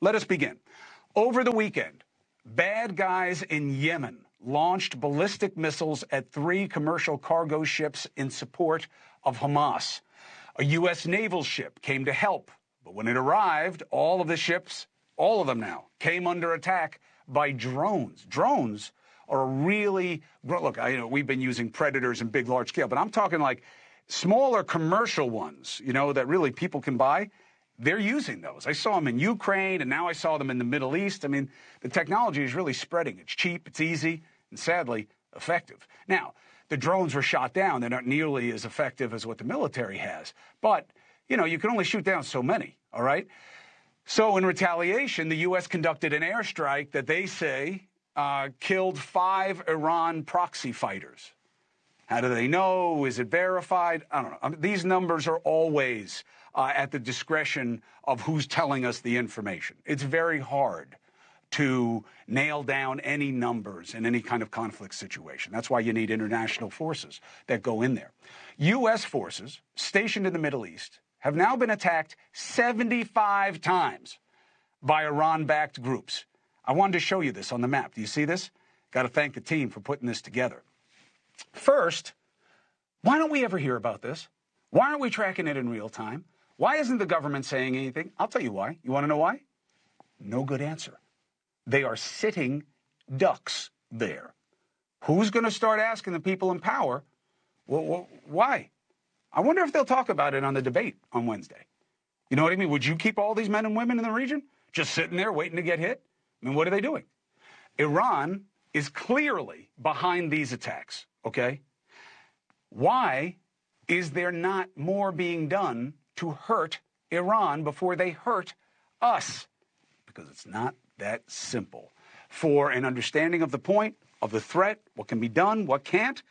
Let us begin. Over the weekend, bad guys in Yemen launched ballistic missiles at 3 commercial cargo ships in support of Hamas. A U.S. naval ship came to help, but when it arrived, all of the ships, all of them now, came under attack by drones. Drones are really, look, we've been using Predators and big, large scale, but I'm talking like smaller commercial ones, that really people can buy. They're using those. I saw them in Ukraine, and now I saw them in the Middle East. I mean, the technology is really spreading. It's cheap, it's easy, and sadly, effective. Now, the drones were shot down. They're not nearly as effective as what the military has. But, you can only shoot down so many, all right? So in retaliation, the U.S. conducted an airstrike that they say killed 5 Iran proxy fighters. How do they know? Is it verified? I don't know. These numbers are always at the discretion of who's telling us the information. It's very hard to nail down any numbers in any kind of conflict situation. That's why you need international forces that go in there. U.S. forces stationed in the Middle East have now been attacked 75 times by Iran-backed groups. I wanted to show you this on the map. Do you see this? Got to thank the team for putting this together. First, why don't we ever hear about this? Why aren't we tracking it in real time? Why isn't the government saying anything? I'll tell you why. You want to know why? No good answer. They are sitting ducks there. Who's going to start asking the people in power, well, why? I wonder if they'll talk about it on the debate on Wednesday. You know what I mean? Would you keep all these men and women in the region just sitting there waiting to get hit? I mean, what are they doing? Iran is clearly behind these attacks, okay? Why is there not more being done to hurt Iran before they hurt us? Because it's not that simple. For an understanding of the point, of the threat, what can be done, what can't,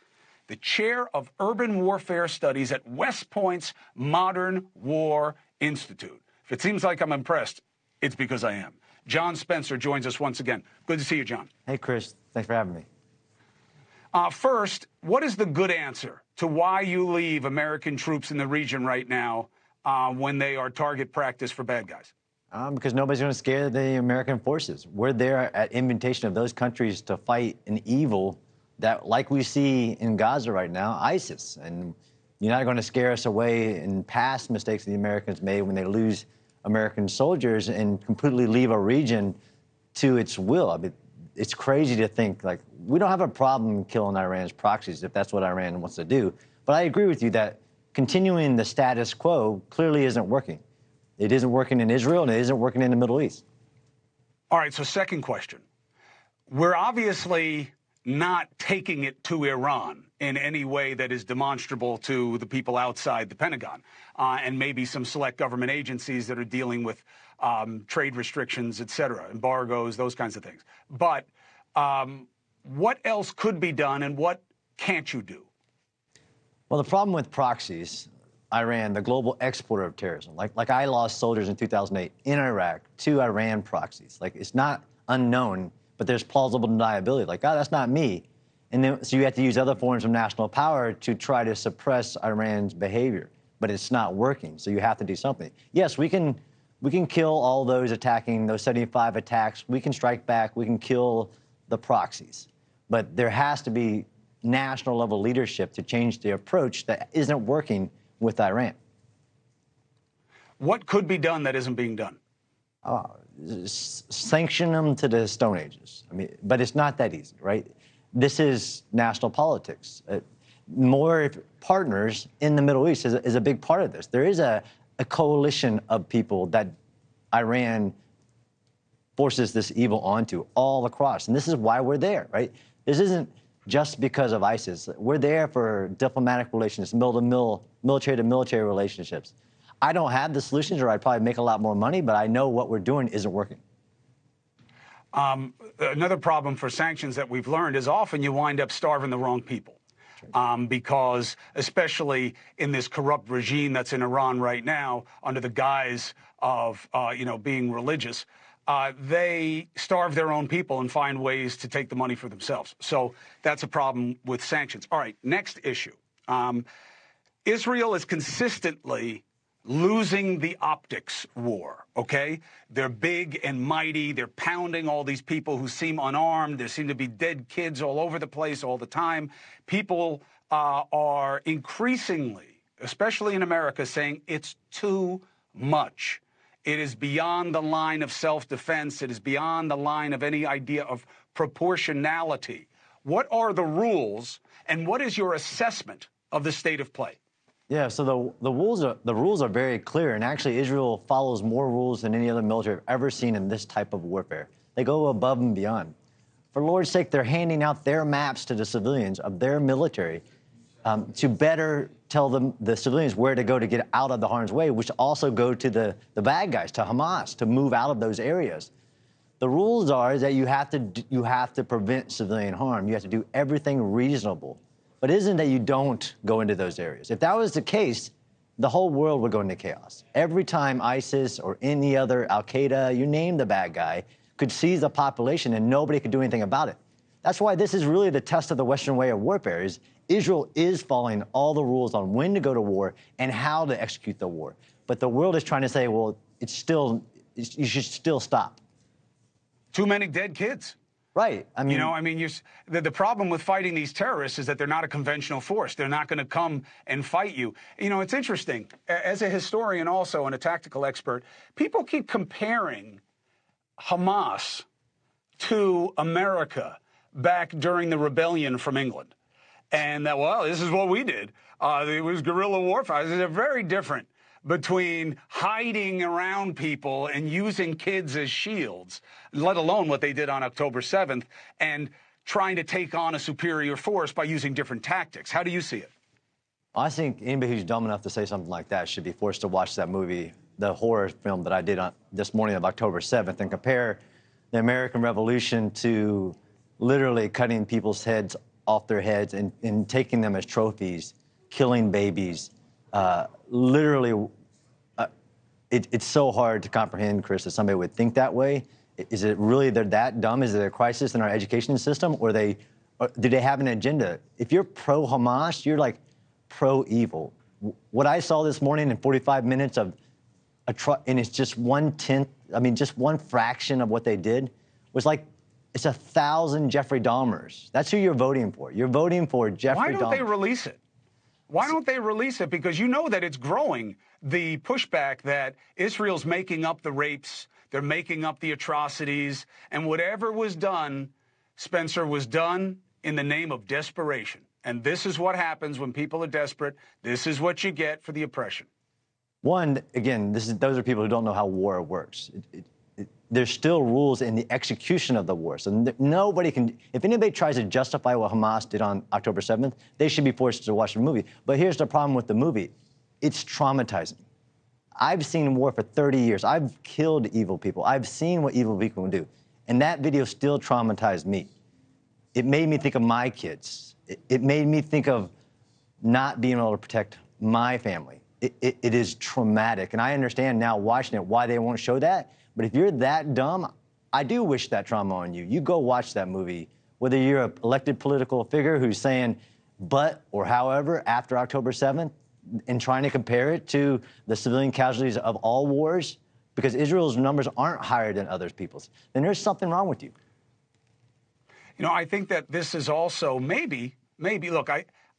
the chair of urban warfare studies at West Point's Modern War Institute. If it seems like I'm impressed, it's because I am. John Spencer joins us once again. Good to see you, John. Hey, Chris. Thanks for having me. First, what is the good answer to why you leave American troops in the region right now when they are target practice for bad guys? Because nobody's going to scare the American forces. We're there at invitation of those countries to fight an evil that, like we see in Gaza right now, ISIS. And you're not going to scare us away in past mistakes the Americans made when they lose American soldiers and completely leave a region to its will. I mean, it's crazy to think, like, we don't have a problem killing Iran's proxies if that's what Iran wants to do. But I agree with you that continuing the status quo clearly isn't working. It isn't working in Israel, and it isn't working in the Middle East. All right, so second question. We're obviously not taking it to Iran in any way that is demonstrable to the people outside the Pentagon and maybe some select government agencies that are dealing with trade restrictions, et cetera, embargoes, those kinds of things. But what else could be done, and what can't you do? Well, the problem with proxies, Iran, the global exporter of terrorism, like I lost soldiers in 2008 in Iraq to Iran proxies. Like, it's not unknown, but there's plausible deniability. Like, oh, that's not me. And then, so you have to use other forms of national power to try to suppress Iran's behavior, but it's not working. So you have to do something. Yes, we can kill all those attacking, those 75 attacks. We can strike back. We can kill the proxies. But there has to be national level leadership to change the approach that isn't working with Iran. What could be done that isn't being done? Sanction them to the Stone Ages. I mean, but it's not that easy, right? This is national politics. More partners in the Middle East is a big part of this. There is a coalition of people that Iran forces this evil onto all across. And this is why we're there, right? This isn't just because of ISIS. We're there for diplomatic relations, military-to-military relationships. I don't have the solutions, or I'd probably make a lot more money, but I know what we're doing isn't working. Another problem for sanctions that we've learned is often you wind up starving the wrong people. Because especially in this corrupt regime that's in Iran right now, under the guise of, being religious, they starve their own people and find ways to take the money for themselves. So that's a problem with sanctions. All right, next issue. Israel is consistently losing the optics war, okay? They're big and mighty. They're pounding all these people who seem unarmed. There seem to be dead kids all over the place all the time. People are increasingly, especially in America, saying it's too much. It is beyond the line of self-defense. It is beyond the line of any idea of proportionality. What are the rules, and what is your assessment of the state of play? Yeah, so the rules are very clear, and actually Israel follows more rules than any other military I've ever seen in this type of warfare. They go above and beyond. For Lord's sake, they're handing out their maps to the civilians of their military to better tell them, the civilians, where to go to get out of the harm's way, which also go to the bad guys, to Hamas, to move out of those areas. The rules are that you have to prevent civilian harm. You have to do everything reasonable. But it isn't that you don't go into those areas. If that was the case, the whole world would go into chaos. Every time ISIS or any other Al-Qaeda, you name the bad guy, could seize the population and nobody could do anything about it. That's why this is really the test of the Western way of warfare, is Israel is following all the rules on when to go to war and how to execute the war. But the world is trying to say, well, you should still stop. Too many dead kids. Right. I mean, you know, I mean, the problem with fighting these terrorists is that they're not a conventional force. They're not going to come and fight you. You know, it's interesting. As a historian also and a tactical expert, people keep comparing Hamas to America back during the rebellion from England. And that, well, this is what we did. It was guerrilla warfare. They're very different between hiding around people and using kids as shields, let alone what they did on October 7th, and trying to take on a superior force by using different tactics. How do you see it? I think anybody who's dumb enough to say something like that should be forced to watch that movie, the horror film that I did this morning of October 7th, and compare the American Revolution to literally cutting people's heads off their heads and taking them as trophies, killing babies. Literally, it's so hard to comprehend, Chris, that somebody would think that way. Is it really they're that dumb? Is it a crisis in our education system, or do they have an agenda? If you're pro-Hamas, you're like pro-evil. What I saw this morning in 45 minutes of and it's just 1/10, I mean, just one fraction of what they did, was like, it's 1,000 Jeffrey Dahmers. That's who you're voting for. You're voting for Jeffrey Dahmer. Why don't they release it? Why don't they release it? Because you know that it's growing, the pushback that Israel's making up the rapes, they're making up the atrocities, and whatever was done, Spencer, was done in the name of desperation. And this is what happens when people are desperate. This is what you get for the oppression. One, again, those are people who don't know how war works. There's still rules in the execution of the war. So nobody can, if anybody tries to justify what Hamas did on October 7th, they should be forced to watch the movie. But here's the problem with the movie. It's traumatizing. I've seen war for 30 years. I've killed evil people. I've seen what evil people can do. And that video still traumatized me. It made me think of my kids. It made me think of not being able to protect my family. It is traumatic. And I understand now watching it why they won't show that. But if you're that dumb, I do wish that trauma on you. You go watch that movie, whether you're an elected political figure who's saying but or however after October 7th and trying to compare it to the civilian casualties of all wars, because Israel's numbers aren't higher than other people's, then there's something wrong with you. You know, I think that this is also maybe, look,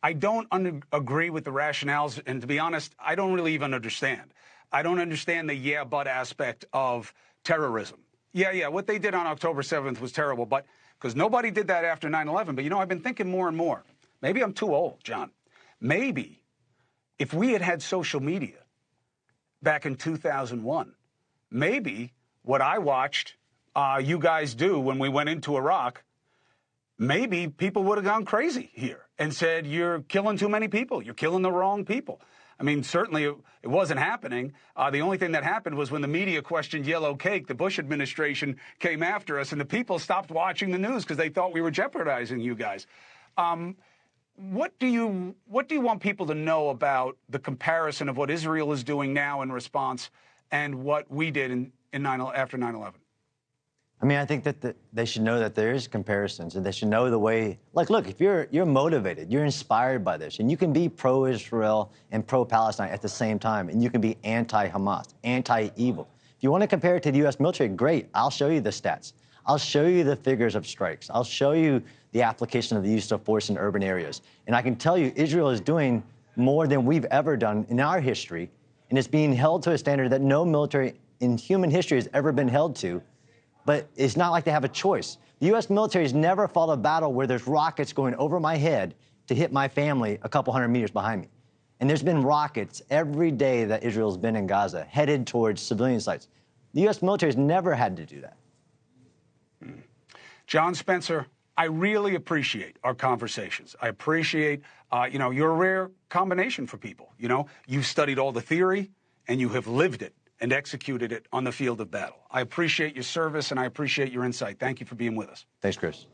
I don't agree with the rationales, and to be honest, I don't really even understand. I don't understand the yeah, but aspect of terrorism. Yeah, what they did on October 7th was terrible, but because nobody did that after 9/11. But, you know, I've been thinking more and more. Maybe I'm too old, John. Maybe if we had had social media back in 2001, maybe what I watched you guys do when we went into Iraq, maybe people would have gone crazy here and said, you're killing too many people. You're killing the wrong people. I mean, certainly it wasn't happening. The only thing that happened was when the media questioned yellow cake, the Bush administration came after us, and the people stopped watching the news because they thought we were jeopardizing you guys. What do you want people to know about the comparison of what Israel is doing now in response and what we did after 9/11? I mean, I think that they should know that there is comparisons, and they should know the way. Like, look, if you're motivated, you're inspired by this, and you can be pro-Israel and pro-Palestine at the same time, and you can be anti-Hamas, anti-evil. If you want to compare it to the U.S. military, great. I'll show you the stats. I'll show you the figures of strikes. I'll show you the application of the use of force in urban areas. And I can tell you, Israel is doing more than we've ever done in our history, and it's being held to a standard that no military in human history has ever been held to. But it's not like they have a choice. The U.S. military has never fought a battle where there's rockets going over my head to hit my family a couple hundred meters behind me. And there's been rockets every day that Israel's been in Gaza, headed towards civilian sites. The U.S. military has never had to do that. John Spencer, I really appreciate our conversations. I appreciate, you're a rare combination for people. You've studied all the theory, and you have lived it and executed it on the field of battle. I appreciate your service, and I appreciate your insight. Thank you for being with us. Thanks, Chris.